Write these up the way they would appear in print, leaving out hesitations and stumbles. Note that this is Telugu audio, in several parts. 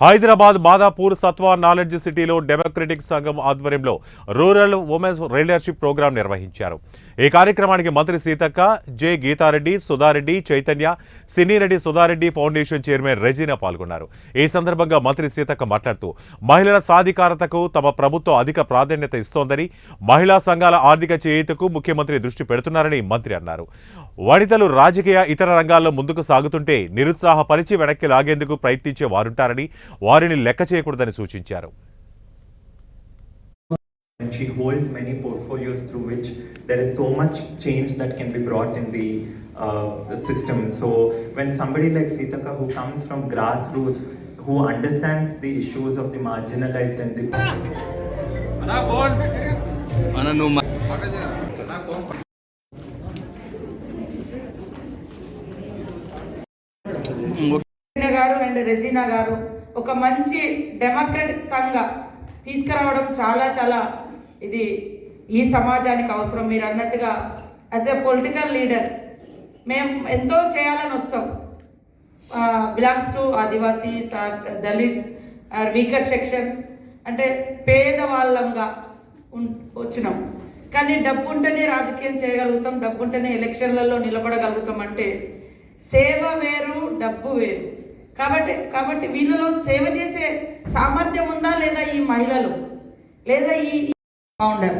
హైదరాబాద్ మాదాపూర్ సత్వా నాలెడ్జ్ సిటీలో డెమోక్రటిక్ సంఘం ఆధ్వర్యంలో రూరల్ ఉమెన్స్ లీడర్షిప్ ప్రోగ్రాం నిర్వహించారు. ఈ కార్యక్రమానికి మంత్రి Seethakka, J Geetha Reddy, Sudha Reddy, Chaitanya, Sini Reddy Sudha Reddy foundation chairman Regina పాల్గొన్నారు. ఈ సందర్భంగా మంత్రి సీతక్క మాట్లాడుతూ మహిళల సాధికారతకు తమ ప్రభుత్వం అధిక ప్రాధాన్యత ఇస్తోందని, మహిళా సంఘాల ఆర్థిక చేయూతకు ముఖ్యమంత్రి దృష్టి పెడుతున్నారని మంత్రి అన్నారు. వనితలు రాజకీయ ఇతర రంగాల్లో ముందుకు సాగుతుంటే నిరుత్సాహపరిచి వెనక్కి లాగేందుకు ప్రయత్నించే వారుంటారని, వారిని లెక్క చేయకూడదని సూచించారు. And she holds many portfolios through which there is so much change that can be brought in the system. So when somebody like Sitaka, who comes from grassroots, who understands the issues of the marginalized and the గారు అండ్ రెజీనా గారు ఒక మంచి డెమోక్రటిక్ సంఘ తీసుకురావడం చాలా ఇది ఈ సమాజానికి అవసరం. మీరు అన్నట్టుగా యాజ్ ఎ పొలిటికల్ లీడర్స్ మేము ఎంతో చేయాలని వస్తాం. Belongs to Adivasis, Dalits, weaker sections, అంటే పేదవాళ్ళంగా వచ్చినాం. కానీ డబ్బు ఉంటేనే రాజకీయం చేయగలుగుతాం, డబ్బు ఉంటేనే ఎలక్షన్లలో నిలబడగలుగుతాం. అంటే సేవ వేరు, డబ్బు వేరు. కాబట్టి వీళ్ళలో సేవ చేసే సామర్థ్యం ఉందా లేదా ఈ మహిళలు, లేదా ఈ ఫౌండర్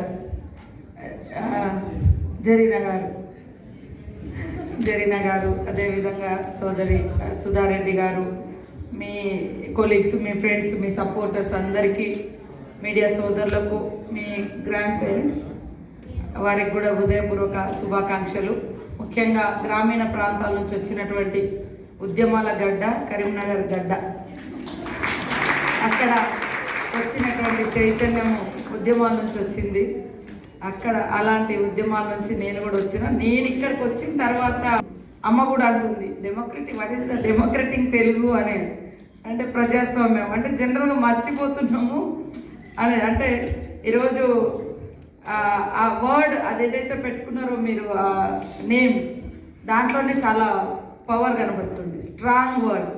జరీనా గారు, అదేవిధంగా సోదరి సుధారెడ్డి గారు, మీ కొలీగ్స్, మీ ఫ్రెండ్స్, మీ సపోర్టర్స్ అందరికీ, మీడియా సోదరులకు, మీ గ్రాండ్ పేరెంట్స్ వారికి కూడా హృదయపూర్వక శుభాకాంక్షలు. ముఖ్యంగా గ్రామీణ ప్రాంతాల నుంచి వచ్చినటువంటి ఉద్యమాల గడ్డ కరీంనగర్ గడ్డ, అక్కడ వచ్చినటువంటి చైతన్యము ఉద్యమాల నుంచి వచ్చింది. అక్కడ అలాంటి ఉద్యమాల నుంచి నేను కూడా వచ్చిన. నేను ఇక్కడికి వచ్చిన తర్వాత అమ్మ కూడా అంటుంది democratic, what is the democratic Telugu అనేది, అంటే ప్రజాస్వామ్యం అంటే జనరల్గా మర్చిపోతున్నాము అనేది. అంటే ఈరోజు ఆ వర్డ్ అది ఏదైతే పెట్టుకున్నారో మీరు, ఆ నేమ్, దాంట్లోనే చాలా పవర్ కనబడుతుంది. Strong word.